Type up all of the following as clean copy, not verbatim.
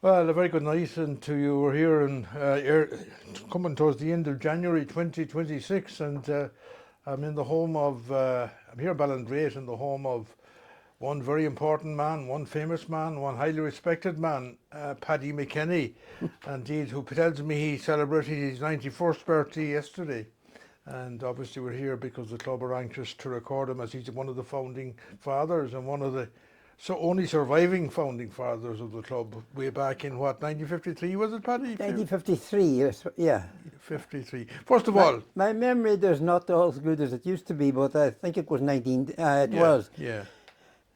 Well, a very good night, and to you. We're here and coming towards the end of January 2026, and I'm in the home of, I'm here in Ballingrate, in the home of one very important man, one famous man, one highly respected man, Paddy McKinney, indeed, who tells me he celebrated his 91st birthday yesterday. And obviously we're here because the club are anxious to record him, as he's one of the founding fathers and one of the only surviving founding fathers of the club, way back in what, 1953 was it, Paddy? 1953, yes, yeah. 53. First of all, My memory is not as good as it used to be, but I think it was it yeah, was. Yeah.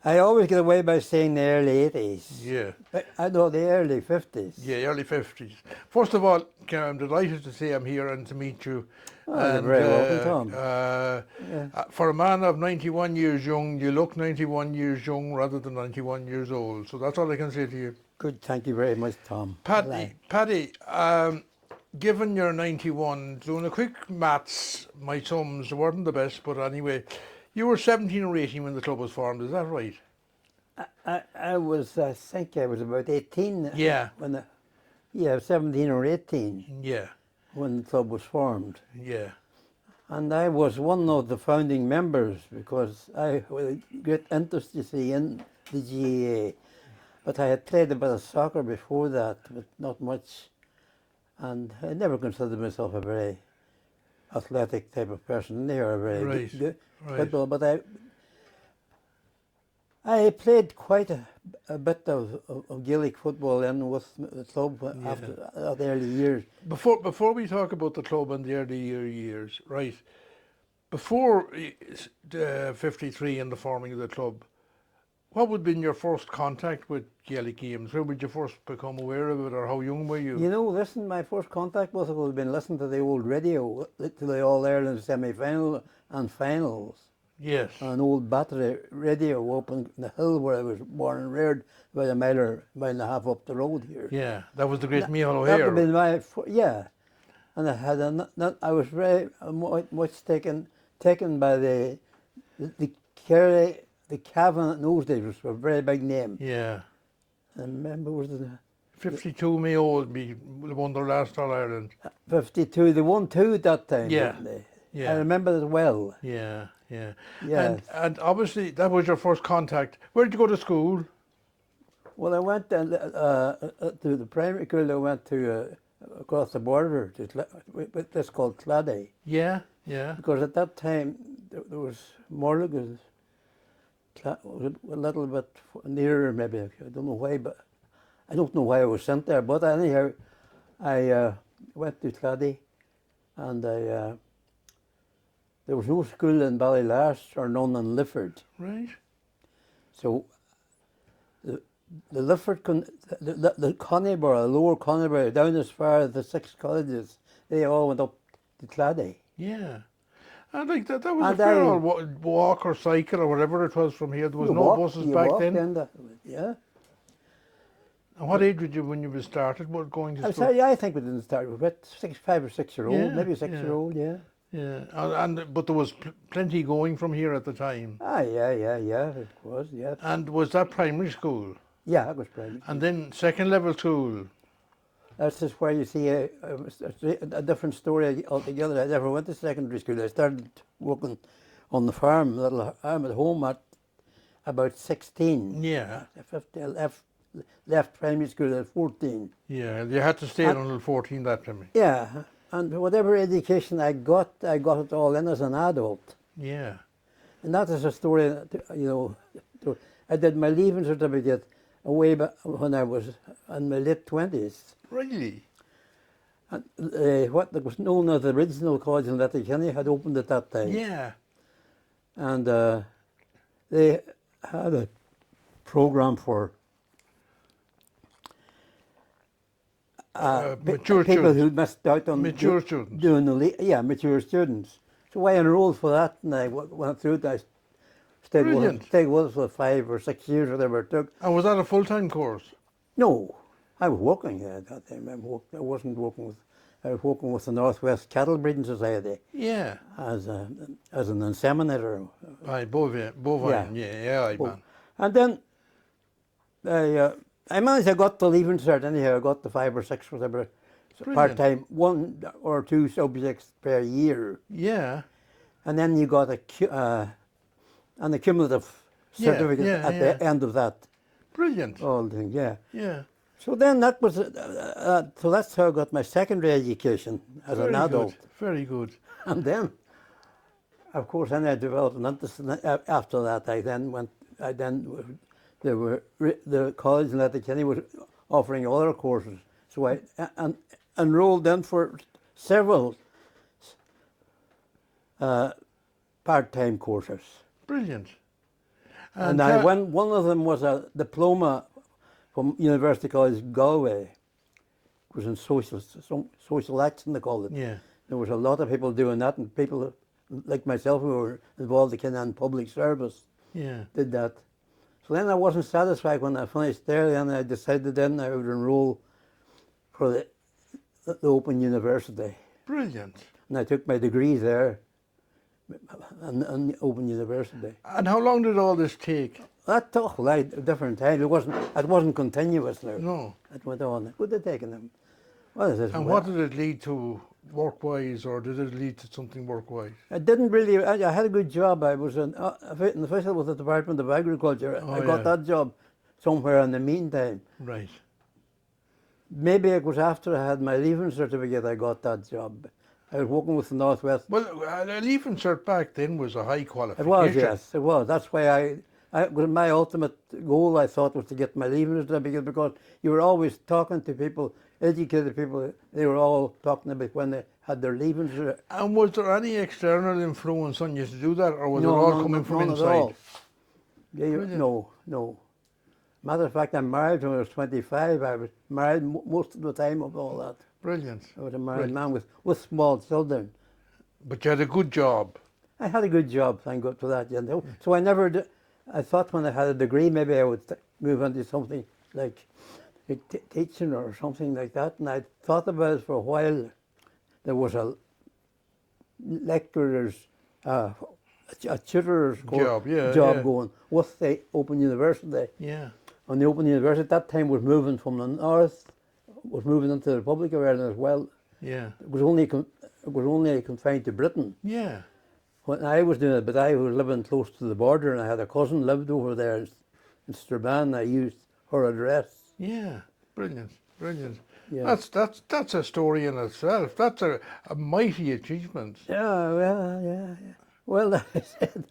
I always get away by saying the early 80s. Yeah. I know the early 50s. Yeah, early 50s. First of all, I'm delighted to say I'm here and to meet you. Oh, you're very welcome, Tom. For a man of 91 years young, you look 91 years young rather than 91 years old. So that's all I can say to you. Good, thank you very much, Tom. Paddy, given you're 91, doing a quick maths, my sums weren't the best, but anyway, you were 17 or 18 when the club was formed, is that right? I think I was about 18. Yeah. 17 or 18. Yeah. When the club was formed. Yeah. And I was one of the founding members because I had great interest, you see, in the GAA. But I had played a bit of soccer before that, but not much. And I never considered myself a very athletic type of person. They are very good football, but I played quite a bit of Gaelic football in with the club after the early years. Before we talk about the club and the early years, right? Before 53 and the forming of the club, what would have been your first contact with Gaelic games? Where would you first become aware of it, or how young were you? You know, my first contact with it would have been listening to the old radio, to the All-Ireland semi-final and finals. Yes. An old battery radio up on the hill where I was born and reared, about a mile and a half up the road here. Yeah, that was the great Micheál O'Hare. That would have been my, and I had I was very much taken by the Kerry, the Cavan in those days was a very big name. Yeah. I remember was the 52 may old be won their last All Ireland. 52, they won 2 at that time, didn't they? Yeah. I remember that well. Yeah. Yes. And obviously that was your first contact. Where did you go to school? Well, I went to the primary school. I went to across the border to this called Claddy. Yeah. Because at that time there was Morligan, a little bit nearer maybe. I don't know why, but I don't know why I was sent there. But anyhow, I went to Claddy, and there was no school in Ballylast or none in Lifford. Right. So the Lifford, the Conibor, the lower Conibor, down as far as the 6 colleges, they all went up to Claddy. Yeah. And like that was a fair old walk or cycle or whatever it was from here. There was no buses back then. Yeah. And what age were you when you started going to school? I think we didn't start. We were about 5 or 6 year old, maybe 6 year old, yeah. Yeah, but there was plenty going from here at the time. Yeah, it was, yeah. And was that primary school? Yeah, it was primary. And then second level school? That's just where you see a different story altogether. I never went to secondary school. I started working on the farm, I'm at home at about 16. Yeah. I left primary school at 14. Yeah, you had to stay until 14 that time. Yeah. And whatever education I got it all in as an adult. Yeah. And that is a story, you know, I did my leaving certificate away back when I was in my late 20s. Really? And what was known as the original college in Letterkenny had opened at that time. Yeah. And they had a programme for mature people students. who missed out on mature students. Mature students. So I enrolled for that, and I went through it. I stayed with it for 5 or 6 years, whatever it took. And was that a full-time course? No, I was working at that time. I wasn't working with. I was working with the Northwest Cattle Breeding Society. Yeah. As an inseminator. Aye, bovine. Yeah. And then I managed. I got the leaving cert anyhow. I got the 5 or 6 whatever part time, 1 or 2 subjects per year, Yeah. and then you got an accumulative certificate yeah, at yeah. the end of that Brilliant. whole thing. Yeah. Yeah. So then that was so that's how I got my secondary education as an Very adult, good. Very good. and then, of course, then I developed an interest in it. After that. The college in Letterkenny was offering other courses, so I enrolled in for several part-time courses. Brilliant. And I went. One of them was a diploma from University College Galway. It was in social action, they called it. Yeah. There was a lot of people doing that, and people like myself who were involved in public service Yeah. did that. So then I wasn't satisfied when I finished there, and I decided then I would enroll for the Open University. Brilliant. And I took my degree there in Open University. And how long did all this take? That took different times. It wasn't continuous now. No. It went on. It would have taken them. What is this? And what did it lead to work-wise, or did it lead to something work-wise? I didn't really. I had a good job. I was an official with the Department of Agriculture. Oh, I got that job somewhere in the meantime. Right. Maybe it was after I had my leaving certificate I got that job. I was working with the Northwest. Well, a leaving cert back then was a high qualification. It was, yes, it was. That's why my ultimate goal, I thought, was to get my leaving certificate, because you were always talking to people, educated people. They were all talking about when they had their leaving certificate. And was there any external influence on you to do that, or was it all coming from none inside? At all. Yeah, Brilliant. no. Matter of fact, I'm married when I was 25. I was married most of the time of all that. Brilliant. I was a married man with small children. But you had a good job. I had a good job, thank God for that. You know? So I never did. I thought when I had a degree, maybe I would move into something like teaching or something like that. And I thought about it for a while. There was a lecturer's, a tutor's Job going with the Open University. Yeah. And the Open University at that time was moving from the north, was moving into the Republic of Ireland as well. Yeah. It was only confined to Britain. Yeah. When I was doing it, but I was living close to the border, and I had a cousin lived over there in Strabane. I used her address. Yeah. Brilliant. Brilliant. Yeah. That's a story in itself. That's a mighty achievement. Yeah, well, yeah. Well, I said,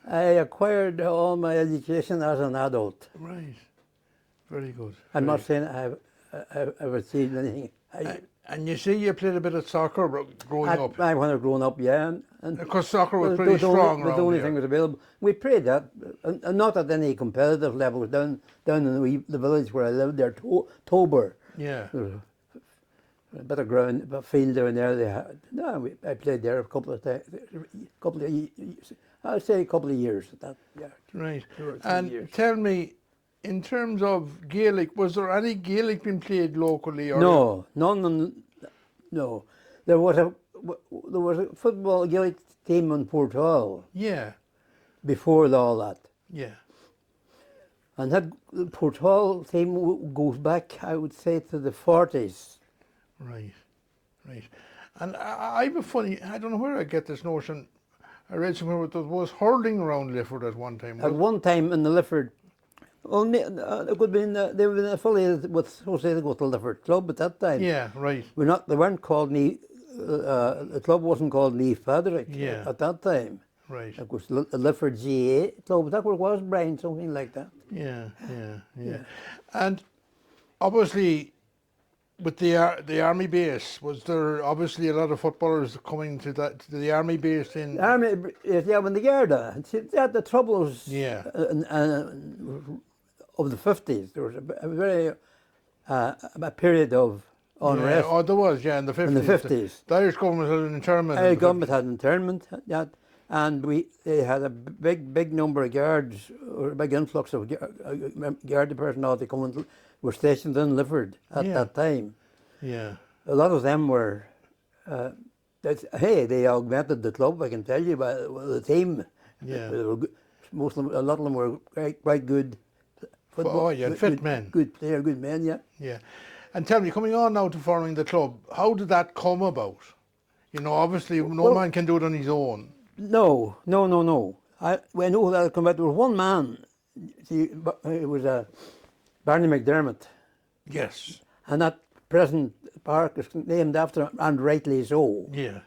I acquired all my education as an adult. Right. Very good. I'm not saying I've achieved anything. And you say you played a bit of soccer growing up. When I was growing up, yeah. And because soccer was pretty strong around the only here. thing that was available. We played that, and not at any competitive level. Down in the village where I lived there, Tobar. Yeah. There was a bit of ground, a field down there. They had. No, I played there a couple of years. I'd say a couple of years at that. Yeah. Right. 2 or 3 And years. tell me, in terms of Gaelic, was there any Gaelic being played locally? Or No, none. No, there was a football Gaelic team in Porthall Yeah. before all that. Yeah. And that Porthall team goes back, I would say, to the 40s. Right. Right. And I have a funny, I don't know where I get this notion. I read somewhere that there was hurling around Lifford at one time. At one time in the Lifford, it could be they were affiliated associated with the Lifford club at that time. Yeah, right. They weren't called the club wasn't called Naomh Pádraig at that time. Right. It was the Lifford GA club. That was Brian, something like that. Yeah. And obviously, with the army base, was there obviously a lot of footballers coming to the army base in? The army, when the Garda. The trouble was of the 50s. There was a very a period of unrest. Yeah, there was, in the 50s. In the 50s. The Irish government had an internment. The Irish government had an internment, and they had a big number of guards, or a big influx of guard personnel that were stationed in Lifford at that time. Yeah. A lot of them were, they augmented the club, I can tell you, by the team. Yeah. A lot of them were quite good football. Oh, yeah, fit men. Good player, good men, yeah. Yeah. And tell me, coming on now to forming the club, how did that come about? You know, obviously no man can do it on his own. No. We know that'll come out. There was one man, see, it was Barney McDermott, Yes. and that present park is named after him, and rightly so. Yeah.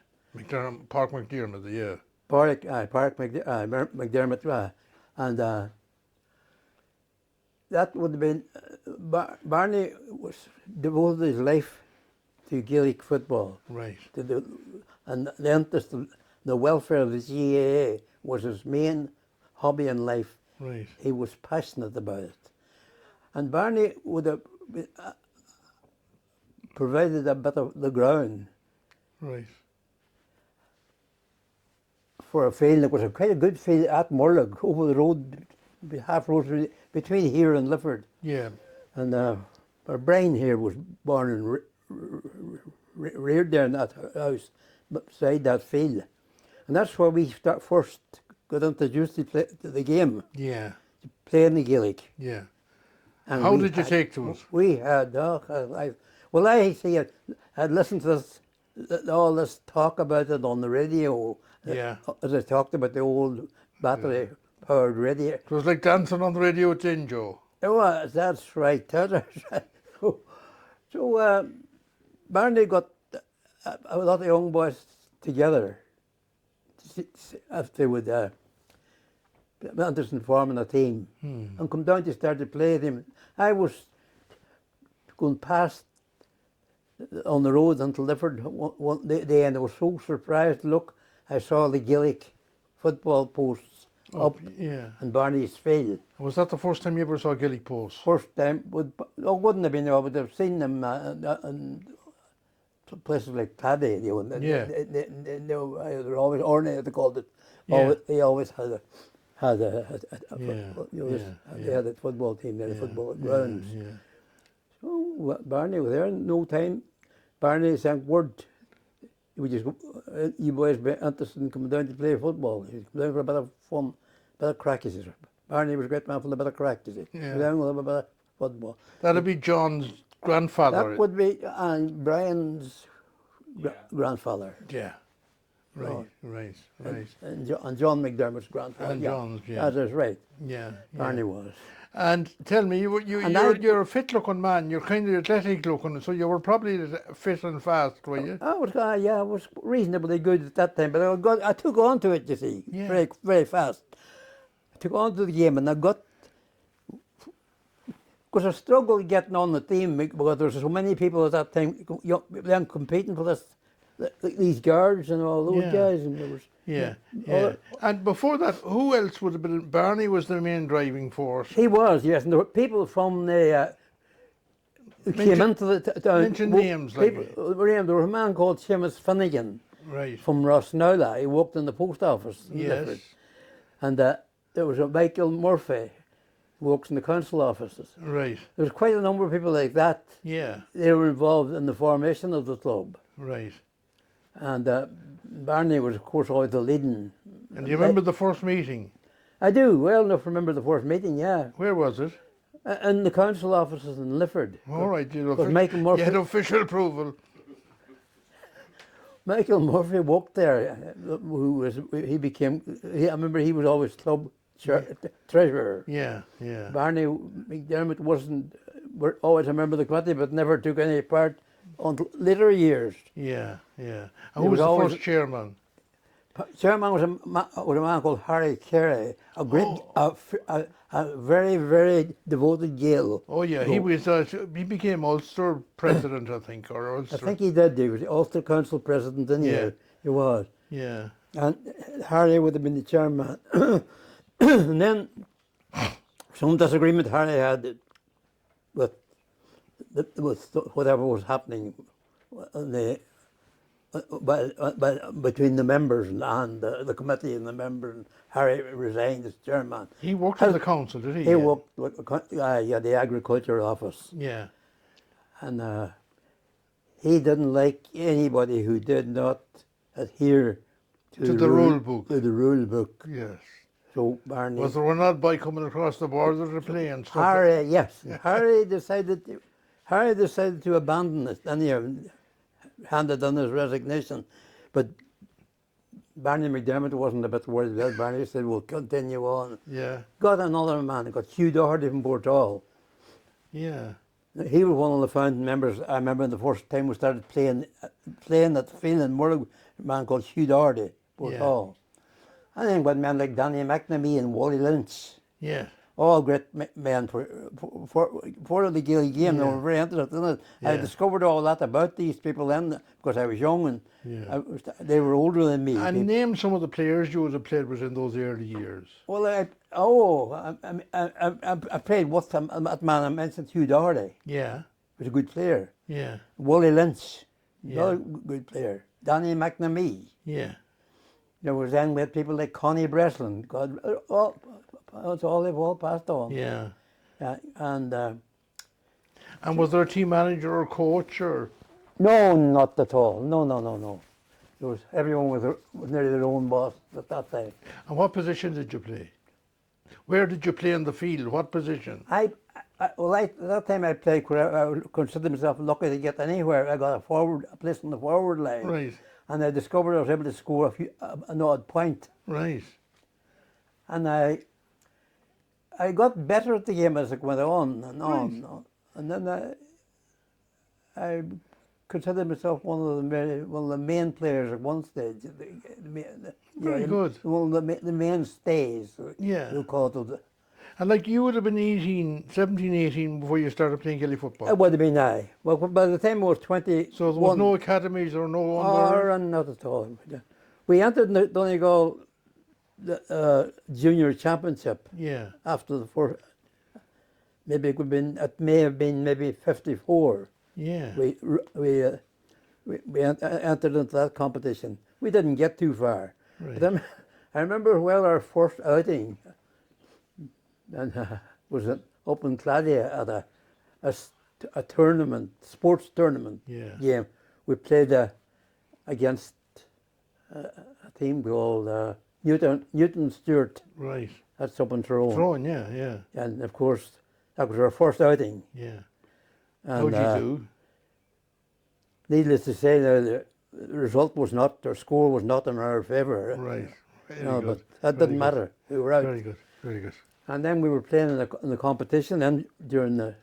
Park McDermott, yeah. McDermott, and that would have been, Barney was devoted his life to Gaelic football. Right. And the interest, the welfare of the GAA was his main hobby in life. Right. He was passionate about it. And Barney would have provided a bit of the ground Right. for a field. It was quite a good field at Morlock, over the road, half road between here and Lifford. Yeah. And our Brian here was born and reared there in that house, beside that field. And that's where we first got introduced to the game, Yeah. playing the Gaelic. Yeah. And How did you take to it? We had, I'd listened to all this talk about it on the radio. Yeah. As I talked about the old battery-powered radio. It was like dancing on the radio with Joe. It was, that's right. So Barney got a lot of young boys together if they would be interested in forming a team and come down to start to play them. I was going past on the road until Lifford one day, and I was so surprised. Look, I saw the Gaelic football posts up in Barney's field. Was that the first time you ever saw Gaelic posts? First time, wouldn't have been, I would have seen them in places like Paddy. They were always ornate, they called it. Yeah. They always had a They had a football team, they had a football grounds. Yeah. So Barney was there in no time. Barney sent word, we just you boys be interested in coming down to play football. You come down for a bit of fun, bit of crack, he says. Barney was a great man for a bit of crack, he said. Yeah. Come down, we'll have a bit of football. That'd be John's grandfather. That would be Brian's grandfather. Yeah. Right. And John McDermott's grandfather. And John's, yeah. That is right. Yeah. Barney was. And tell me, you're a fit-looking man. You're kind of athletic-looking, so you were probably fit and fast, were you? I was reasonably good at that time, but I took on to it, you see, very, very fast. I took on to the game, and I got, because I struggled getting on the team because there were so many people at that time then competing for this, these guards and all those guys, and there was. Yeah. And before that, who else would have been? Barney was the main driving force. He was, yes. And there were people from the who came into the town. Mention names like there was a man called Seamus Finnegan, right, from Rossnowla. He worked in the post office. Yes. And there was a Michael Murphy, who works in the council offices. Right. There was quite a number of people like that. Yeah. They were involved in the formation of the club. Right. And Barney was, of course, always the leading. And do you remember the first meeting? I do well enough remember the first meeting, yeah. Where was it? In the council offices in Lifford. All right, Michael Murphy, you had official approval. Michael Murphy worked there. I remember he was always club treasurer. Yeah. Barney McDermott wasn't always a member of the committee, but never took any part until later years. Yeah. And who was the first chairman? Chairman was a man called Harry Carey, a very, very devoted Gael. Oh yeah, he became Ulster president, I think, or Ulster. I think he did. He was the Ulster Council president in here. He was. Yeah. And Harry would have been the chairman. And then some disagreement Harry had with whatever was happening between the members and the committee and the members. And Harry resigned as chairman. He worked in the council, did he? He worked with the agriculture office. Yeah. And he didn't like anybody who did not adhere to the rule book. To the rule book. Yes. So Barney. Was there an odd boy coming across the border to play and stuff? Harry, yes. Harry decided to abandon it. Then he handed in his resignation. But Barney McDermott wasn't a bit worried about it. Barney said, we'll continue on. Yeah, Got another man, got Hugh Doherty from Portall. yeah, He was one of the founding members. I remember the first time we started playing at the field in Murray, a man called Hugh Doherty, Portall. And then got men like Danny McNamee and Wally Lynch. yeah. All great men for the Gaelic game. They were very interested in it. I Yeah. discovered all that about these people then because I was young and they were older than me. And name some of the players you would have played with in those early years. Well, I played with them. That man I mentioned, Hugh Doherty, Yeah, was a good player. yeah, Wally Lynch, Yeah. another good player. Danny McNamee. yeah. There was then we had people like Connie Breslin. God, that's all they've all passed on. Yeah. And And was there a team manager or coach or? no, not at all. No. Everyone was nearly their own boss at that time. And what position did you play? Where did you play in the field? What position? At that time I played. I considered myself lucky to get anywhere. I got a place in the forward line. Right, And I discovered I was able to score an odd point. right. And I got better at the game as it went on and on. And then I considered myself one of the main players at one stage. Very good. One of the mainstays. Yeah. You call it. And like you would have been 17, 18 before you started playing Gaelic football. It would have been I. Well, by the time I was 20. So there was no academies or no Not at all. We entered the Donegal junior championship. Yeah, After the first, it may have been maybe 54. yeah. We entered into that competition. We didn't get too far. Right. But then, I remember well our first outing, and was up in Cladia at a tournament, sports tournament game. We played against a team called Newton Stewart. Right. That's up in Tyrone. Throwing, yeah. And of course, that was our first outing. Yeah. And, How'd you do? Needless to say, the result was not, our score was not in our favour. Right. Very No, good. but that Very didn't good. matter. We were out. Very good. Very good. And then we were playing in the competition then during the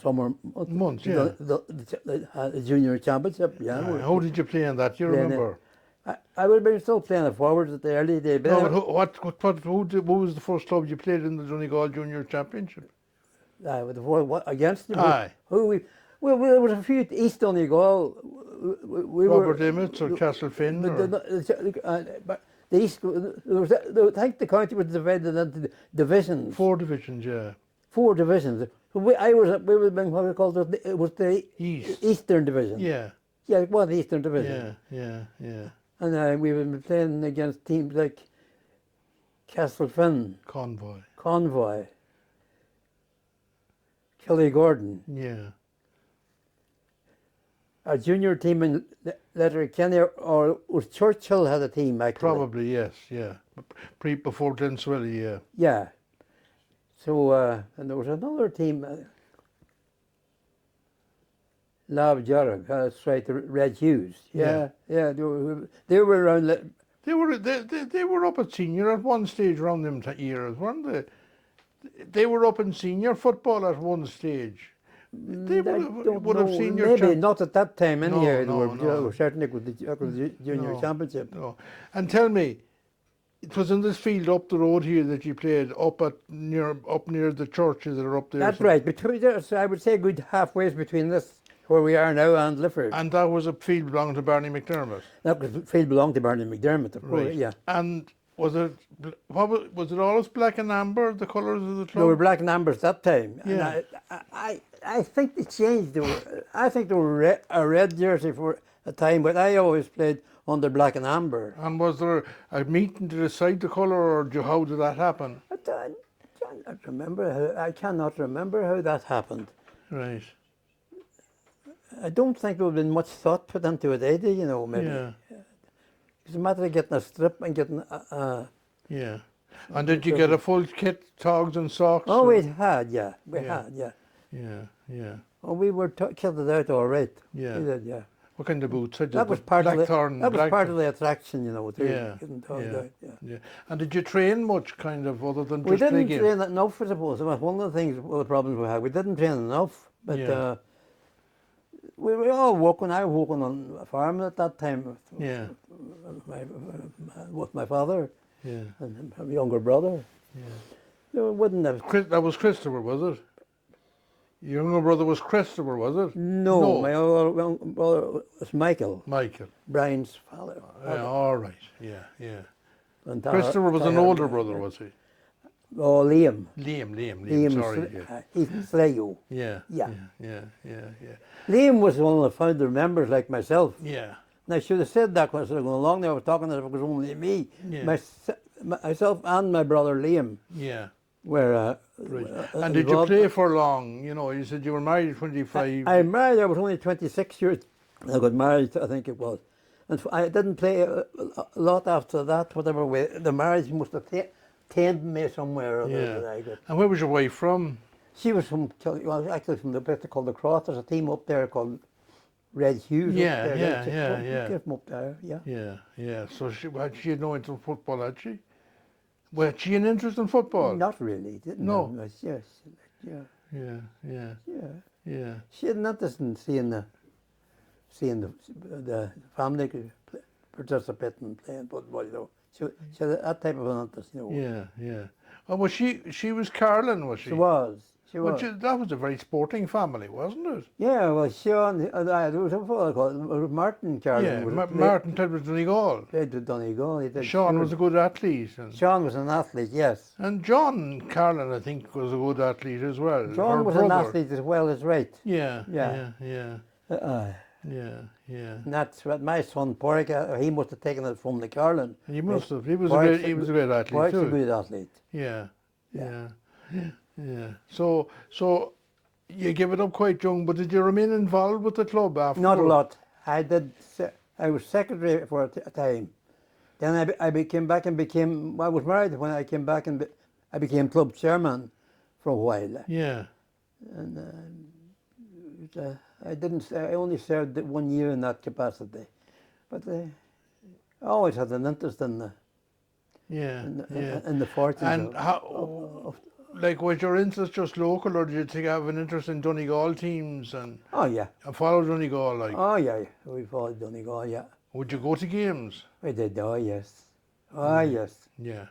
summer Months, yeah. the junior championship. Yeah. How did you play in that? Do you Playing remember? I would have been still playing the forwards at the early day. But No, but who was the first club you played in the Donegal Junior Championship? with the forward, against them. Aye. Well, there was a few East Donegal. We Robert were, Emmett or Castle Finn? but the East, I think the county was divided into divisions. 4 divisions, yeah. 4 divisions. So we would have been what we called it was the East. Eastern Division. Yeah, Yeah, it was the Eastern Division. yeah. And we would be playing against teams like Castle Finn, Convoy. Kelly Gordon. Yeah. A junior team in Letterkenny, or was Churchill had a team actually? Probably, yes, yeah. Before Glenswilly, yeah. Yeah. So, and there was another team, Naomh Pádraig, that's right, the Red Hughes. Yeah. They were around. They were up at senior at one stage around them years, weren't they? They were up in senior football at one stage. They would have senior. Maybe not at that time. Anyhow, No, they were certainly with the junior championship. No. And tell me, it was in this field up the road here that you played up near the churches that are up there. That's right. So I would say good halfway between this where we are now and Lifford. And that was a field belonging to Barney McDermott. That field belonged to Barney McDermott, of course. Right. Yeah. And was it always black and amber, the colours of the club? They were black and ambers that time. Yeah. And I think they changed. I think they were a red jersey for a time, but I always played under black and amber. And was there a meeting to decide the colour, or how did that happen? I cannot remember how that happened. Right. I don't think there would have been much thought put into it either, maybe. Yeah. It's a matter of getting a strip and getting Yeah. And did you get a full kit, togs and socks? Oh, or- we had, yeah. We Yeah. had, yeah. Yeah, yeah, Oh, we were kitted out all right. yeah. We did, yeah. What kind of boots? Had you That was the part of blackthorn, that was part blackthorn? of the attraction, you know, too. Yeah, Getting togged yeah, out, yeah. yeah. And did you train much, kind of, other than We just play didn't games? train enough, I suppose. That was one of the things, one of the problems we had. We didn't train enough, but Yeah. we were all working. I was working on a farm at that time Yeah, with my father yeah, and my younger brother. yeah. They wouldn't have. That was Christopher, was it? Your younger brother was Christopher, was it? No, No. my other brother was Michael, Michael. Brian's father. All right. Yeah, yeah. And Christopher was an older brother, was he? Oh, Liam. Liam. Sorry. Yeah. He's Sligo. Yeah. Yeah. Yeah. Yeah. Yeah. Liam was one of the founder members, like myself. Yeah. And I should have said that when I was going along there. I was talking as if it was only me. Yeah. Myself and my brother Liam Yeah. were. Right. And did you involved. play for long? You know, you said you were married at 25. I married. I was only 26 years. I got married, I think it was, and I didn't play a lot after that. Whatever way, the marriage must have tamed me somewhere. Or other Yeah. that I got. And where was your wife from? She was from, well, actually from the place called the Cross. There's a team up there called Red Hughes. Yeah, up there. yeah. Came from up there, yeah. Yeah, yeah. So she had no interest in football, had she? Well, had she an interest in football? Not really, didn't No. know. Yes, yeah, Yeah, yeah, yeah. yeah. She had an interest in seeing the family participate in playing football, you know. She had that type of an interest, you know. Yeah, yeah. Oh, well, she was Carolyn, was she? She was. Well, that was a very sporting family, wasn't it? Yeah, well, Sean, there was a fellow called Martin Carlin. Yeah, Martin Ted was Donegal. Played with Donegal. He did. Sean was a good athlete. And, Sean was an athlete, yes. and John Carlin, I think, was a good athlete as well. John her was brother. an athlete as well as right. Yeah, Yeah. yeah, yeah, yeah, yeah. And that's what my son, Pádraig, he must have taken it from the Carlin. He must have. He was Pádraig's a great athlete Pádraig's too. a good athlete. Yeah, Yeah. yeah, yeah. So you gave it up quite young, but did you remain involved with the club after? Not a lot. I did. I was secretary for a time. Then I came back and became. I was married when I came back and I became club chairman for a while. Yeah, And I didn't. I only served 1 year in that capacity, but I always had an interest in the yeah, yeah. in the fortunes. And how, like, was your interest just local, or did you have an interest in Donegal teams and Oh yeah. follow Donegal? Like, Oh yeah. We followed Donegal. Yeah. would you go to games? We did. Oh yes. Oh yes. Yeah.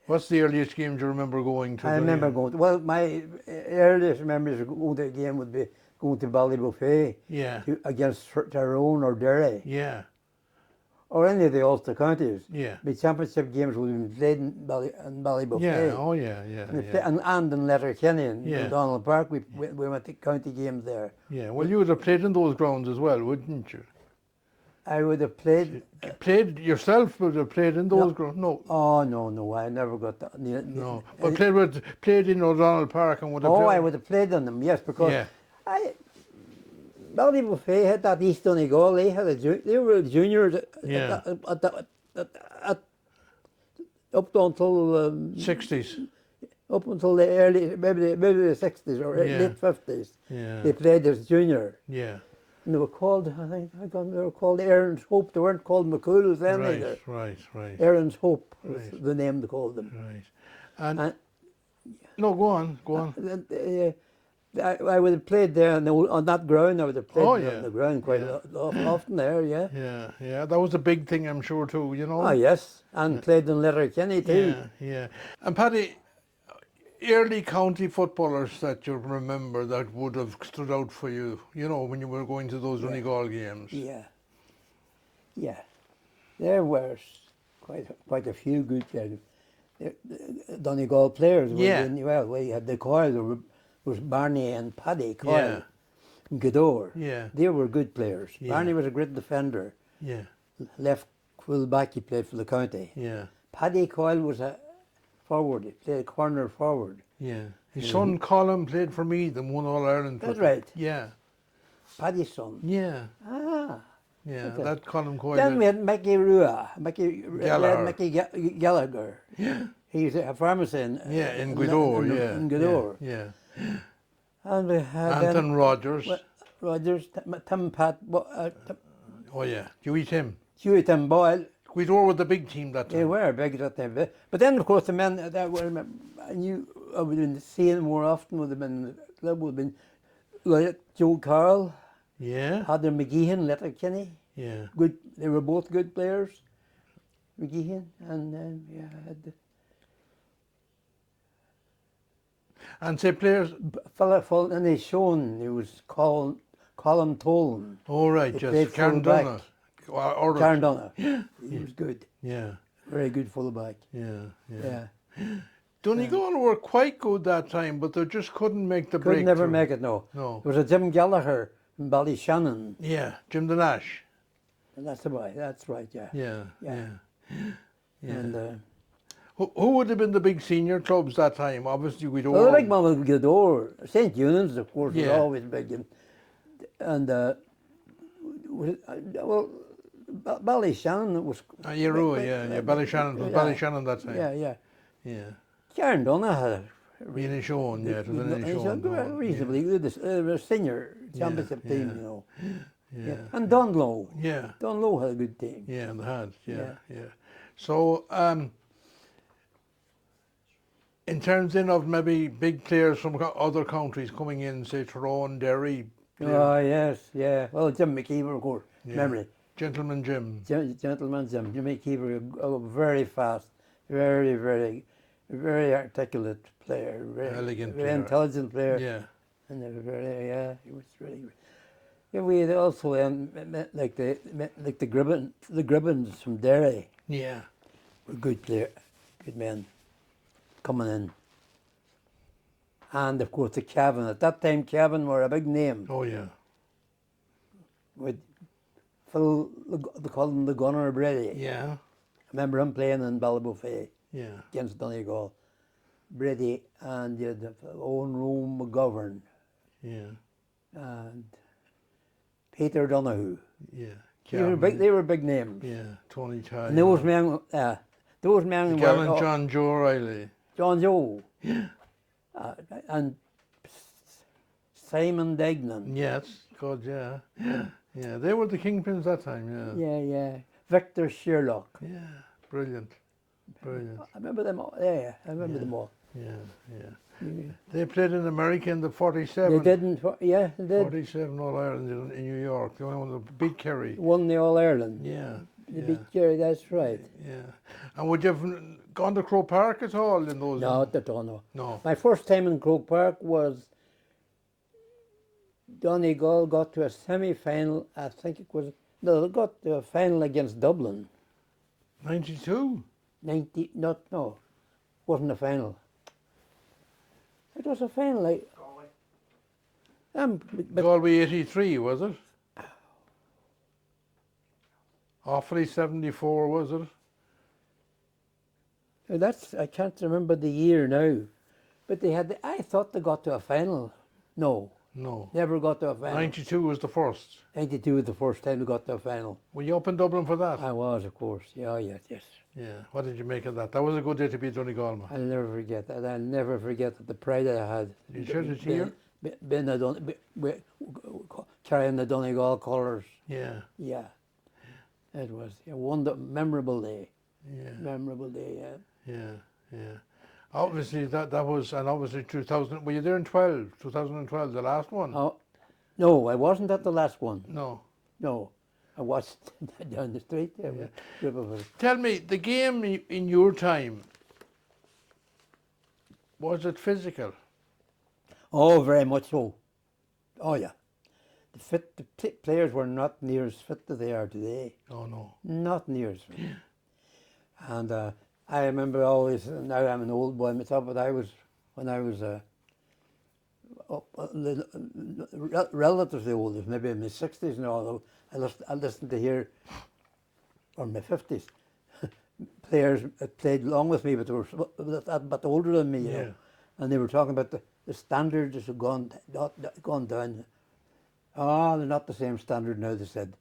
What's the earliest games you remember going to? I remember going. Well, my earliest memories of going to a game would be going to Ballybuffet Yeah, against Tyrone or Derry yeah, or any of the Ulster counties. yeah, The championship games would be played in Ballybuffet. yeah. Oh yeah, yeah, yeah. And in Letterkenny in Yeah. Donald Park, we went to county games there. Yeah. Well, you would have played in those grounds as well, wouldn't you? I would have played. Played yourself? Would have played in those grounds? No. Oh no, I never got that. No, but played in O'Donnell Park and would have. Oh, played. I would have played on them, yes, because Yeah, Ballybuffet had that East Donegal. They had they were juniors. Yeah. Up until 60s. up until the early, maybe the 60s or Yeah. late 50s. Yeah, They played as junior. yeah. And they were called, they were called Aaron's Hope. They weren't called McCool's then either. Right. Aaron's Hope was Right. the name they called them. Right. And And- no, go on. I would have played there on that ground. I would have played Oh, on yeah. the ground quite often there, yeah. Yeah, yeah. That was a big thing, I'm sure, too. You know. Oh, yes. And played in Letterkenny too. Yeah, yeah. And Paddy, early county footballers that you remember that would have stood out for you, you know, when you were going to those Donegal games. Yeah. Yeah. There were quite a few good players. Donegal players. Yeah. Well, we had the Coyle, there was Barney and Paddy Coyle. Yeah. And Godor. Yeah, They were good players. Yeah. Barney was a great defender. yeah, Left full back, he played for the county. yeah, Paddy Coyle was a forward. He played corner forward. yeah. His son Colin played for me, and won All Ireland. That's right. Yeah, Paddy's son. yeah, Ah. yeah. Okay. That Colin Coyle. Then we had Mickey Rua, Mickey Gallagher. Gallagher. Yeah. He's a pharmacy in Guido, in Guido. yeah. And we had Anton Rogers. Rogers, Tim Pat, Oh yeah, Huey Tim. Huey Tim Boyle. Guido were the big team that time. They were big at that time. But then, of course, the men that were, I knew I would have been seeing more often would have been, like Joe Carroll, Yeah. Paddy McKinney, Lifford McKinney. Yeah. Good. They were both good players. McKinney and I had the And say players. fella in his shown. He was Colin Tolan. Oh right, He yes. played Karen full-back. Donna. Karen Donna. Yeah. He was good. Yeah. Very good fullback. Yeah. Yeah. Donegal were quite good that time, but they just couldn't make the Could break. never make it, no. No. There was a Jim Gallagher in Ballyshannon. Yeah, Jim the Nash. And that's the boy. That's right, yeah. Yeah. Yeah. Yeah. And Who would have been the big senior clubs that time? Obviously, we'd all. well, the big man was Guido. St. Eunan's, of course, was Yeah. always big. Well, Ballyshannon was. Yeah. Ballyshannon was Ballyshannon that time. Yeah. Yeah. Karen Donna had a Being shown, yeah, it was an shown. reasonably good. They were a senior championship Yeah, team, yeah. you know. Yeah. And Dunlow. Yeah. Dunlow had a good team. Yeah, they had. Yeah. Yeah. So, in terms then of maybe big players from other countries coming in, say Tyrone, Derry. Oh, yes, yeah. Well, Jim McKeever, of course. Yeah. Memory. Gentleman Jim. Gentleman Jim. Jim McKeever, a very fast, very articulate player. Very Elegant very player. intelligent player. Yeah. And they were he was really good. Yeah, we had also like the Gribbons from Derry Yeah. were good men coming in. And of course the Cavan. At that time Cavan were a big name. Oh yeah. With Phil, they called him the Gunner Brady. Yeah. I remember him playing in Ballybuffet Yeah. against Donegal. Brady and you had Owen Rome McGovern Yeah. and Peter Donahue. Yeah. They were big names. Yeah. Tony Ty. And those men were Gallant John Joe O'Reilly. John Joe and Simon Degnan. Yes. God, yeah. Yeah. They were the kingpins that time. Yeah. Yeah. Victor Sherlock. Yeah. Brilliant. Brilliant. I remember them all. Yeah, I remember them all. Yeah. They played in America in the 47. They didn't. Yeah, they did. 47 All Ireland in New York. The only one that beat Kerry. Won the All Ireland. Yeah. They beat Kerry. That's right. Yeah. And would you have gone to Croke Park at all in those? No, I don't know. No. My first time in Croke Park was Donegal got to a semi-final. I think it was. No, they got to a final against Dublin. 92. Wasn't a final. It was a final. Galway 83, was it? Offaly 74, was it? I can't remember the year now, but I thought they got to a final. No, never got to a final. 92 was the first. 92 was the first time they got to a final. Were you up in Dublin for that? I was, of course. Yeah, yes. Yeah. What did you make of that? That was a good day to beat Donegal, man. I'll never forget that. I'll never forget the pride I had. You shed a tear? Carrying the Donegal colours. Yeah. Yeah. It was a memorable day. Yeah. Memorable day, yeah. Yeah. Obviously, that was, and obviously 2000. Were you there in 2012, the last one? Oh, no, I wasn't at the last one. No. I watched down the street there. Yeah. Tell me, the game in your time, was it physical? Oh, very much so. Oh, yeah. The players were not near as fit as they are today. Oh, no. Not near as fit. And I remember always, now I'm an old boy myself, but when I was relatively old, maybe in my 60s and all, I listened to hear, or my 50s, players that played along with me, but they were a bit older than me, you know, and they were talking about the standards have gone down. Oh, they're not the same standard now, they said.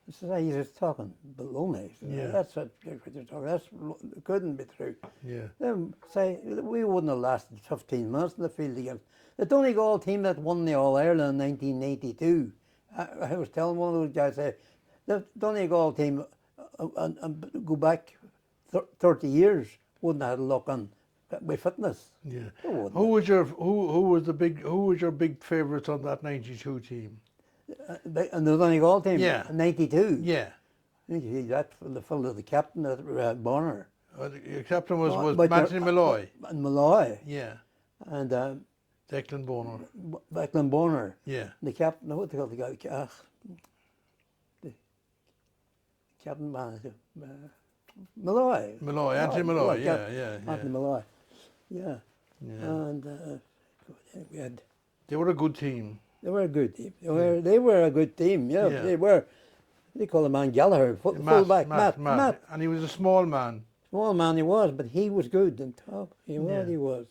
He says, he's just talking baloney. Yeah. That's what you're talking. That couldn't be true. Yeah. Then say we wouldn't have lasted 15 minutes in the field against the Donegal team that won the All Ireland in 1982. I was telling one of those guys, the Donegal team, and go back 30 years, wouldn't have had luck on with fitness. Yeah. They wouldn't Who was your big favourites on that '92 team? And the Donegal team, Yeah. in 92. Yeah. That the fellow, the captain, Bonner. The captain was But Matthew Malloy. And Malloy. Yeah. And Declan Bonner. Declan Bonner. Yeah. The captain, what they call the guy? The captain manager. Malloy. Malloy, Anthony Malloy. Malloy, Yeah. Anthony Malloy. Yeah. Yeah. And we had. They were a good team. They were a good team. They were a good team. Yeah, Yeah. they were. They call him man Gallagher, fullback. Matt. And he was a small man. Small man he was, but he was good and top. He Yeah. was.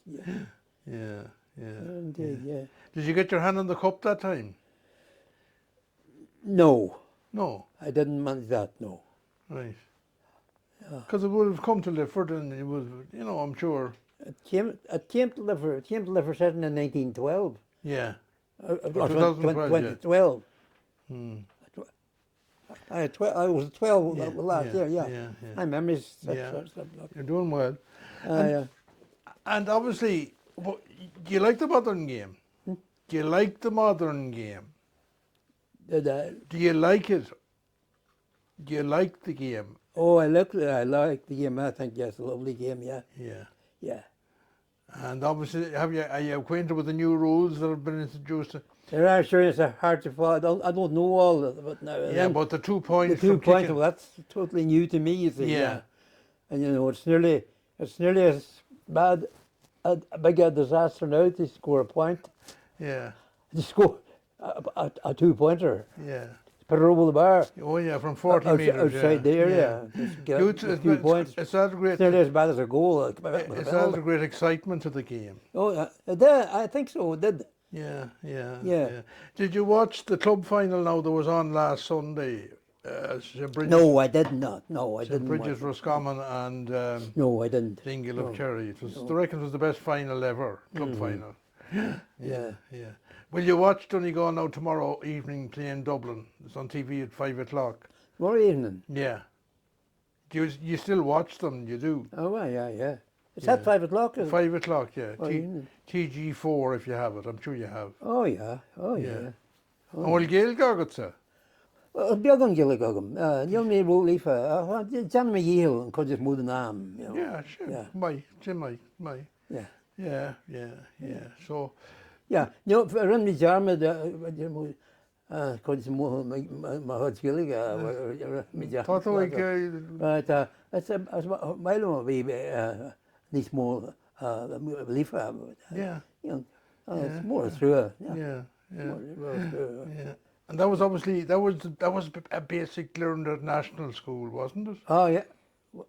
Yeah. Yeah. Indeed, yeah. Did you get your hand on the cup that time? No, No. I didn't manage that. No. Right. Yeah. Because it would have come to Lifford, and it was, I'm sure. It came to Lifford. It came to Lifford in 1912. Yeah. Or 2012, 2012. Hmm. I was 12 Yeah, last year. Yeah. My memories. You're doing well. Yeah. And obviously, do you like the modern game? Do you like the modern game? Do you like it? Do you like the game? Oh, I like the game. I think it's a lovely game. Yeah. Yeah. Yeah. And obviously, are you acquainted with the new rules that have been introduced? There are sure it's hard to follow. I don't know all of it now. Yeah, but the 2 points. The 2 points. kicking. Well, that's totally new to me. You see. Yeah. And it's nearly as bad a big a disaster now to score a point. Yeah. To score a 2-pointer. Yeah. Put it over the bar. Oh yeah, from 40 metres. Outside the area. Just get a few points. It's not a great. It's nearly as bad as a goal. It's not a great excitement to the game. Oh, it did. I think so. It did. Yeah. Yeah. Did you watch the club final now that was on last Sunday? St. Bridges, No, I did not. No, I St. didn't. Bridges, Roscommon and No, I didn't. Dingle of No. Cherry. I reckon it was the best final ever, club final. Yeah. Will you watch Donegal now tomorrow evening playing Dublin? It's on TV at 5 o'clock. Tomorrow evening. Yeah. Do you still watch them? You do? Oh, well, yeah. It's Yeah. at 5 o'clock, is it? 5 o'clock, yeah. Oh, evening. TG4 if you have it. I'm sure you have. Oh, yeah. Yeah. And will Gael Gargotsa? Beagán Gilligagam. Níl bhú lífa. Jan McGill and could just move the name. Yeah, sure. Yeah. My. Yeah. Yeah. So, Yeah. Rin mi jarma could just move my hod Gillig. thought like, But it's a mile of a ní small lífa. yeah. It's more through. Yeah. More through. Yeah. And that was obviously, that was a basic learned at national school, wasn't it? Oh, yeah.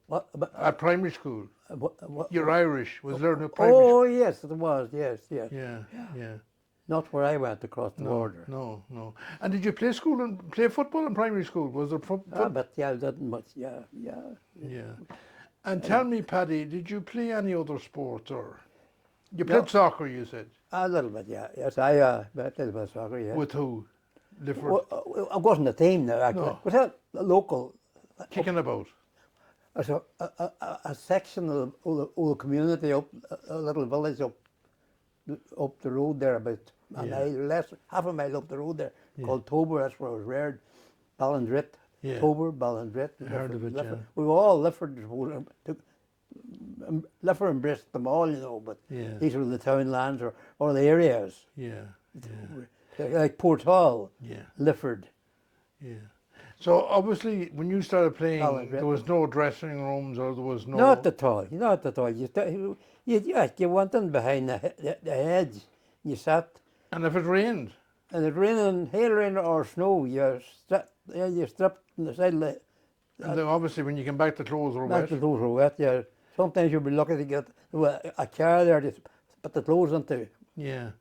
What? At primary school. What? You're Irish, was learned at primary school. Oh, yes, it was. Yes. Yeah. Not where I went across the border. No. And did you play football in primary school? Was there football? But yeah, I didn't much. Yeah. Yeah. And tell me, Paddy, did you play any other sport or? You played soccer, you said. A little bit, yeah. Yes, I played a bit of soccer, yeah. With who? Lifford? Well, I wasn't a team now, actually. No. Was that a local? Kicking about. So a section of the community up, a little village up the road there, about a mile less, half a mile up the road there, called Tobar. That's where I was reared. Ballandrit. Yeah. Tobar, Ballandrit. Heard of it, yeah. We were all Lifford. Lifford embraced them all, but these were the townlands or the areas. Yeah. Like Porthall, Lifford. Yeah. So obviously, when you started playing, Ballandrit. there was no dressing rooms or there was no. Not at all. You went in behind the hedge. You sat. And if it rained. And it rained, hail, rain or snow, you stripped on the side of the. And then obviously, when you came back, the clothes were Back wet. the clothes were wet. Yeah. Sometimes you'd be lucky to get a car there to put the clothes into. Yeah.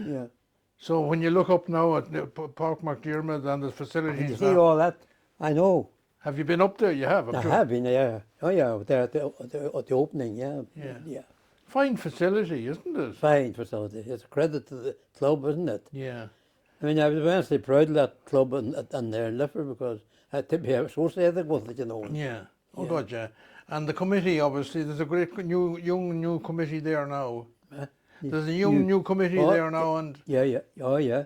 Yeah. So when you look up now at Park McDermott and the And facilities, you see all that. I know. Have you been up there? You have. I have been there. Oh yeah, there at the opening. Yeah. Yeah. Yeah. Fine facility, isn't it? Fine facility. It's a credit to the club, isn't it? Yeah. I mean, I was immensely proud of that club and there in Lifford because I had to be associated with it, you know. Yeah. Oh Yeah. God, yeah. And the committee, obviously, there's a great new committee there now. There's a new committee there now, and yeah. Oh yeah.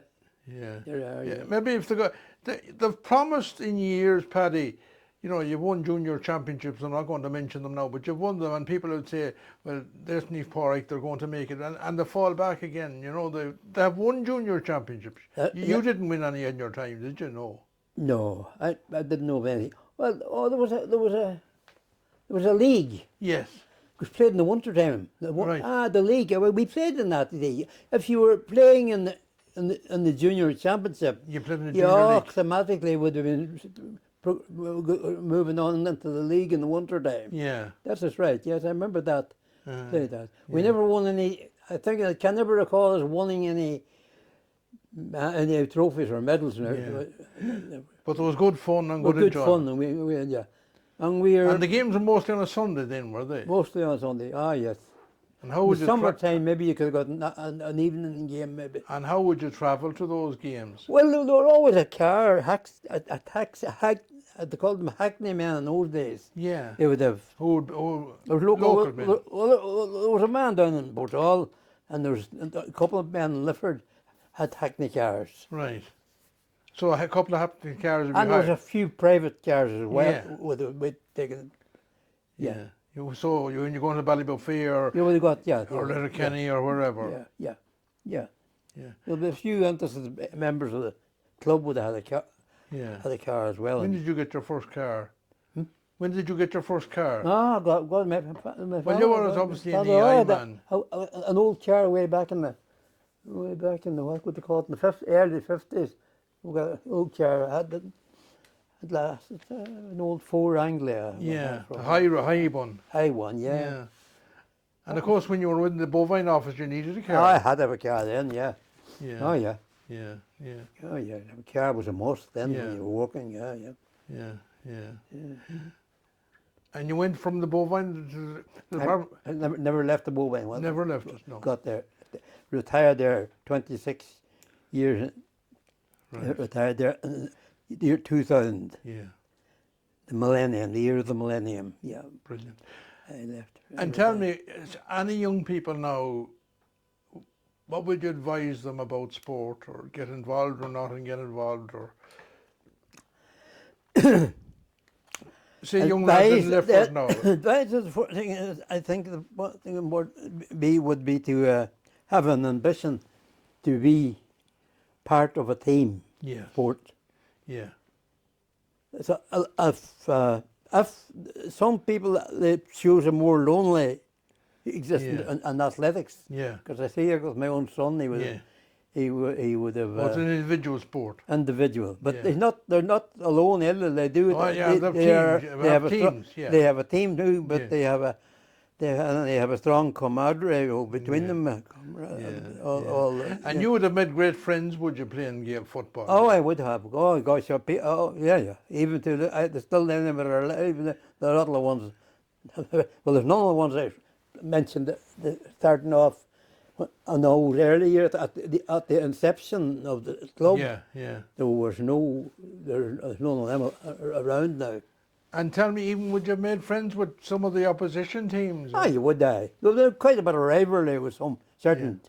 yeah. There are, Yeah. Maybe if they've promised in years, Paddy. You know, you've won junior championships. I'm not going to mention them now, but you've won them, and people would say, "Well, there's Naomh Pádraig, they're going to make it," and they fall back again. You know, they have won junior championships. You didn't win any in your time, did you? No. No, I didn't know of anything. Well, there was a league. Yes. It was played in the winter time. Right. The league. Well, we played in that league. If you were playing in the junior championship, You played in the you junior league. automatically would have been moving on into the league in the winter time. Yeah. That's just right. Yes, I remember that. Played that. We yeah. never won any. I think I can never recall us winning any trophies or medals. Yeah. But there was good fun and good Good enjoyment. fun, and we were And the games were mostly on a Sunday then, were they? mostly on Sunday. Ah, yes. And how In would the you summertime, maybe you could have got an evening game, maybe. and how would you travel to those games? Well, there were always a car, they called them hackney men in those days. Yeah. They would have. Who There was local men? there was a man down in Portugal, and there was a couple of men in Lifford had hackney cars. Right. So a couple of happening cars would be And there was a hired. few private cars as well, Yeah. with taken. Yeah. When you're going to Ballybuffy or You would have got, or Letterkenny or wherever. Yeah. Yeah. There'll be a few interested members of the club would have had Yeah. a car as well. When did you get your first car? When did you get your first car? Ah, God, my Well, you were obviously an father, EI that- man. an old car way back in the what would they call it, in the early 50s. We got an old car. I had it at last. It's an old Ford Anglia. Yeah, from- the high one. high one, yeah. And of course, when you were in the bovine office, you needed a car. I had to have a car then, yeah. Yeah. Oh, yeah. Yeah. Yeah. Oh, yeah. A car was a must then Yeah. when you were walking, yeah. Yeah. And you went from the bovine to I never left the bovine. Well, never left it. No. got there, retired there 26 years. Right. Retired there in the year 2000, Yeah. the year of the millennium. Yeah, Brilliant. I left. And tell me, any young people now, what would you advise them about sport, or get involved or not, and get involved, or say young lads in Lifford now? Advice is the first thing is, I think the one thing would be to have an ambition to be part of a team Yeah. sport. Yeah. So if some people they choose a more lonely existence in athletics, Yeah. because I see here with my own son, he would have Well, it's an individual sport. individual, but Yeah. they're not alone either. They do. Oh, yeah, they're teams. They have a teams, yeah. They have a team too, but Yeah. they have a strong camaraderie between Yeah. them. Yeah, All, And you would have made great friends, would you, playing game football? Oh, I would have. Oh gosh, yeah. Even to there's still any that are alive. There are other ones. Well, there's none of the ones I mentioned starting off. I know earlier at the inception of the club. Yeah, yeah. There's none of them around now. And tell me, even would you have made friends with some of the opposition teams? Ah, you would die. There's quite a bit of rivalry with some certain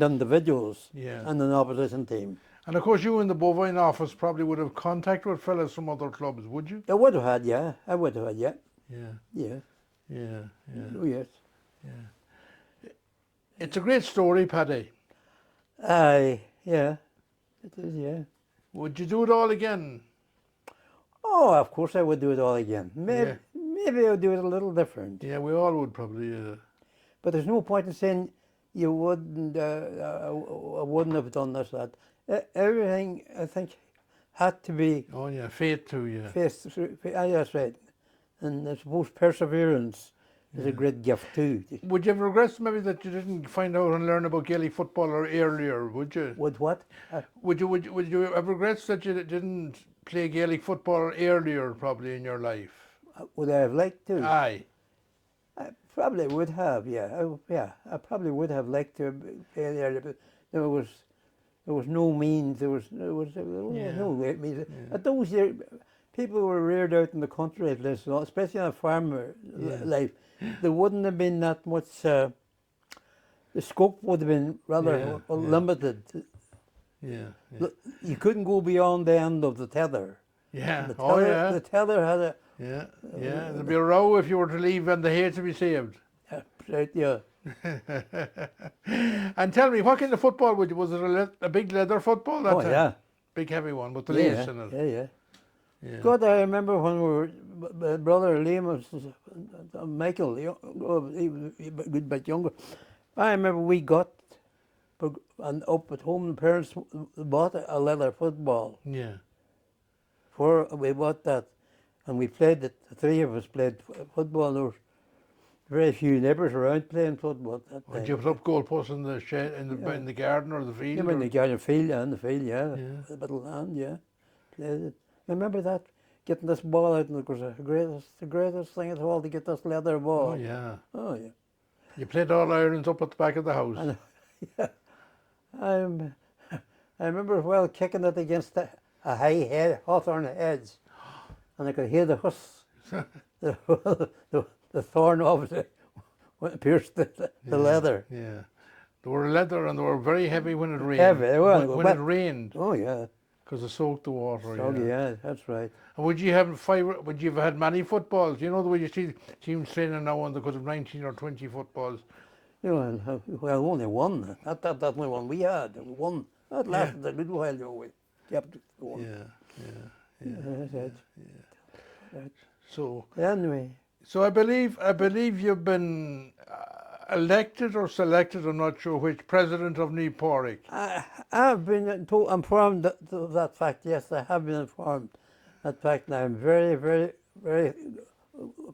individuals Yeah. and an opposition team. And of course, you in the bovine office probably would have contact with fellas from other clubs, would you? I would have had, yeah. I would have had, yeah. Yeah, Yeah. yeah, yeah. Oh, yes. It's a great story, Paddy. Aye, yeah. It is, yeah. Would you do it all again? Oh, of course I would do it all again. Maybe I would do it a little different. Yeah, we all would probably. But there's no point in saying you wouldn't, I wouldn't have done this, that. Everything, I think, had to be Oh yeah, fate too. Yeah. faced through. That's right. And I suppose perseverance is a great gift too. Would you have regrets maybe that you didn't find out and learn about Gaelic football or earlier? Would you? With what? Would you have regrets that you didn't play Gaelic football earlier, probably in your life? Would I have liked to? Aye. I probably would have, yeah. I probably would have liked to play there, but there was no means. There was no great means. Yeah. At those years, people were reared out in the country, at least, especially on a farmer life. There wouldn't have been that much. The scope would have been rather limited. Yeah. You couldn't go beyond the end of the tether. Yeah. The tether, Oh, yeah. The tether had a. Yeah. There'd be a row if you were to leave and the hay to be saved. Right, yeah. And tell me, what kind of football was it? A big leather football that time? Yeah. Big heavy one with the lace in it. Yeah. God, I remember when we were, my brother Liam was, Michael, he was a good bit younger. I remember we got, and up at home, the parents bought a leather football. Yeah. We bought that, and we played it. The three of us played football. There was very few neighbours around playing football at that time. Did you put up goalposts in the shed, in the garden or the field? In the garden field, in the field, yeah. A bit of land, yeah. Played it. I remember that, getting this ball out, and it was the greatest thing at all to get this leather ball. Oh, yeah. Oh, yeah. You played All Irelands up at the back of the house. And, yeah. I remember well kicking it against a high head, hawthorn hedge, and I could hear the huss, the thorn of it when it pierced the leather. Yeah. They were leather and they were very heavy when it rained. Heavy, they were. When it rained. Oh, yeah. Because it soaked the water. Yeah, that's right. And would you have had many footballs? You know the way you see teams training now on the could have 19 or 20 footballs. Well, only one. That's the only one we had. One. That lasted a good while, though. We kept it going. So anyway. So I believe you've been elected or selected, I'm not sure which, president of Naomh Pádraig. I've been informed of that fact, yes, I have been informed that fact, and I'm very, very, very,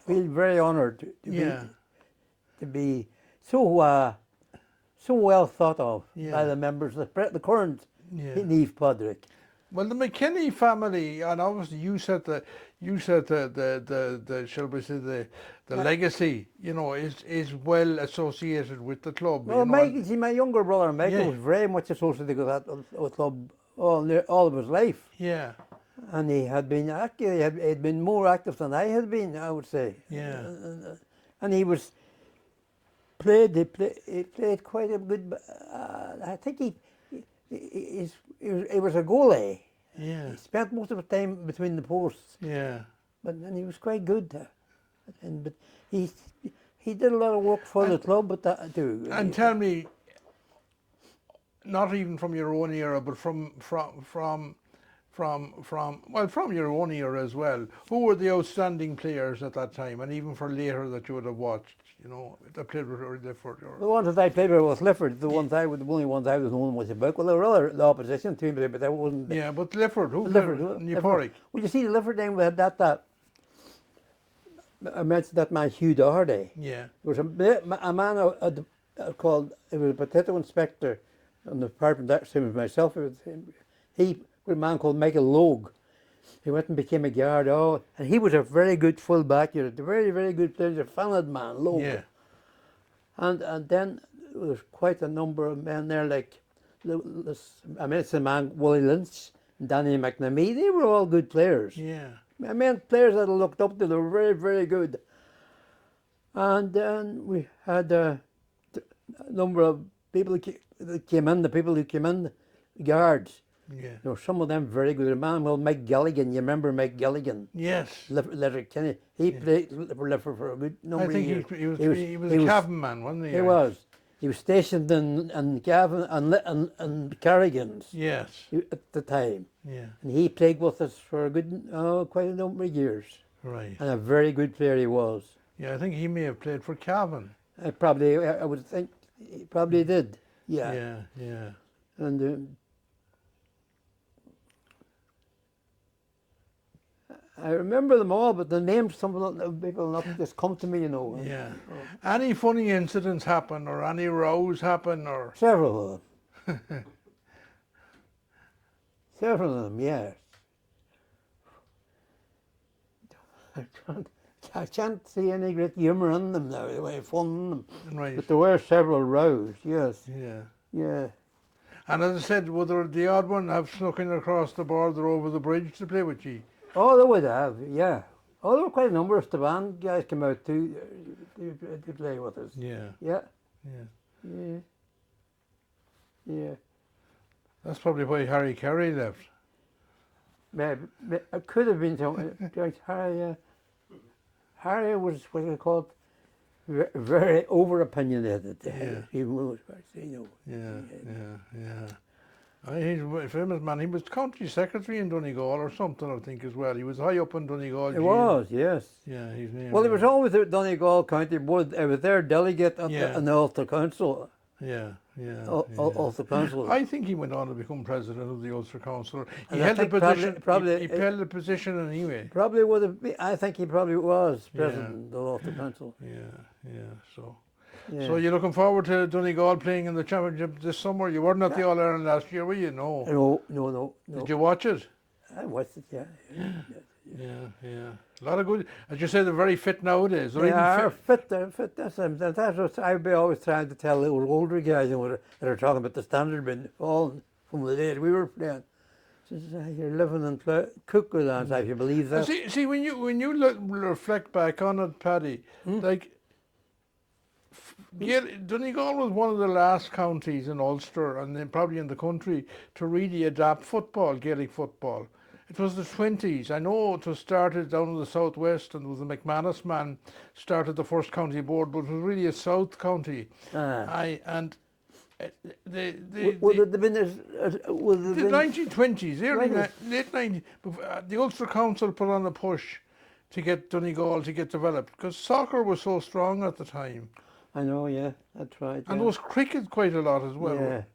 feel very honoured to be so well thought of by the members of the current Naomh Pádraig. Well, the McKinney family, and obviously you said the shall we say the legacy, you know, is well associated with the club. Well, my younger brother Michael was very much associated with that club all of his life. Yeah. And he had been active. He had been more active than I had been, I would say. Yeah. And he played quite a good. I think he was a goalie. Yeah. He spent most of the time between the posts. Yeah. But then he was quite good. But he did a lot of work for the club, but that too. And tell me, not even from your own era, but from your own era as well, who were the outstanding players at that time, and even for later that you would have watched, you know, that played with Lifford? The ones that I played with was Lifford. The only ones I was known much about. Well, there were other the opposition team, but that wasn't. Yeah, but Lifford, who? Lifford, Naomh Pádraig. Well, you see, the Lifford name we had that. I mentioned that man Hugh Doherty. Yeah. There was a man called, it was a potato inspector on the department, that same as myself. He was a man called Michael Logue. He went and became a guard. And he was a very good full back. He was a very, very good player, a fanled man, Logue. Yeah. And then there was quite a number of men there, like, I mentioned the man Willie Lynch and Danny McNamee. They were all good players. Yeah. I meant players that I looked up to. They were very, very good. And then we had a number of people that came in, the guards. Yeah. There were some of them very good. A man called Mike Gilligan. You remember Mike Gilligan? Yes. Lifford Kenny. He played for Lifford for a good number of years. I think he was a Cavan man, wasn't he? He was. He was stationed in Cavan and Carrigan's. Yes. At the time. Yeah. And he played with us for a good, quite a number of years. Right. And a very good player he was. Yeah, I think he may have played for Cavan. I would think he probably did. Yeah. Yeah, yeah. And I remember them all, but the names, some of the people not just come to me, you know. Yeah. Any funny incidents happen, or any rows happen, or? Several of them. Several of them, yes. I can't see any great humour in them now, the way fun in them. Right. But there were several rows, yes. Yeah. Yeah. And as I said, would there the odd one have snuck in across the border over the bridge to play with you? Oh, they would have, yeah. Oh, there were quite a number of Tobar guys came out too to play with us. Yeah. Yeah. Yeah. Yeah. Yeah. That's probably why Harry Carey left. Maybe it could have been something. Harry, Harry was what they called very over opinionated. Yeah. Even was, you know. Yeah. He's a famous man. He was county secretary in Donegal or something, I think, as well. He was high up in Donegal. He was, yes. Yeah, his name. Well, he was always at Donegal County Board. He was their delegate at Yeah. the Ulster Council. Yeah. Ulster Council. I think he went on to become president of the Ulster Council. He And I held the think position. probably he held the position anyway. Probably would have been, I think he probably was president of the Ulster Council. Yeah. So. Yeah. So you're looking forward to Donegal playing in the championship this summer? You weren't at the All Ireland last year, were you? No. No. Did you watch it? I watched it, yeah. Yeah. A lot of good. As you said, they're very fit nowadays. They are fit. They're fit. That's what I'd be always trying to tell the older guys that are talking about the standard being fallen from the days we were playing. You're living in cuckoo lands, if you believe that. See, when you reflect back on it, Paddy, like Donegal was one of the last counties in Ulster and then probably in the country to really adapt football, Gaelic football. It was the 20s. I know it was started down in the southwest, and there was a McManus man started the first county board, but it was really a south county. The 1920s, late 90s, the Ulster Council put on a push to get Donegal to get developed because soccer was so strong at the time. I know, yeah, that's right. And there was cricket quite a lot as well.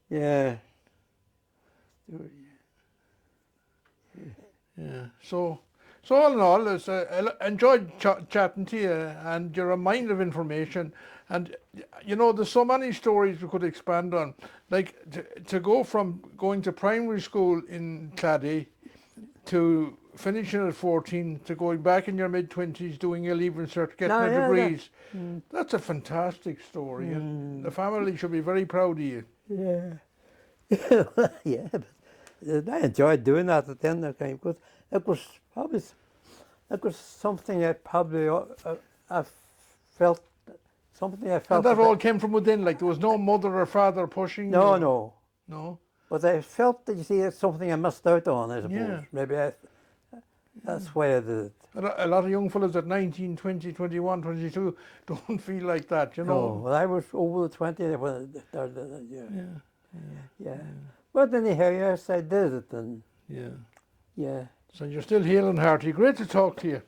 Yeah. So all in all, it's enjoyed chatting to you, and you're a mine of information. And you know, there's so many stories we could expand on. Like to go from going to primary school in Clady to finishing at 14 to going back in your mid-20s doing your leaving cert, getting a degrees. That's a fantastic story, and the family should be very proud of you. Yeah. But I enjoyed doing that at the end of the time because it was something I probably I felt. Something I felt. And that all came from within, like there was no mother or father pushing. No. But I felt that, you see, it's something I missed out on, I suppose. Yeah. Maybe that's why I did it. A lot of young fellas at 19, 20, 21, 22 don't feel like that, you know. No, well, I was over the 20 when I started that year. Yeah. But anyhow, yes, I did it, and yeah. So you're still hale and hearty. Great to talk to you.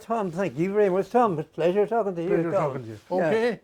Tom, thank you very much, Tom. It's a pleasure talking to you. Pleasure talking to you. Okay.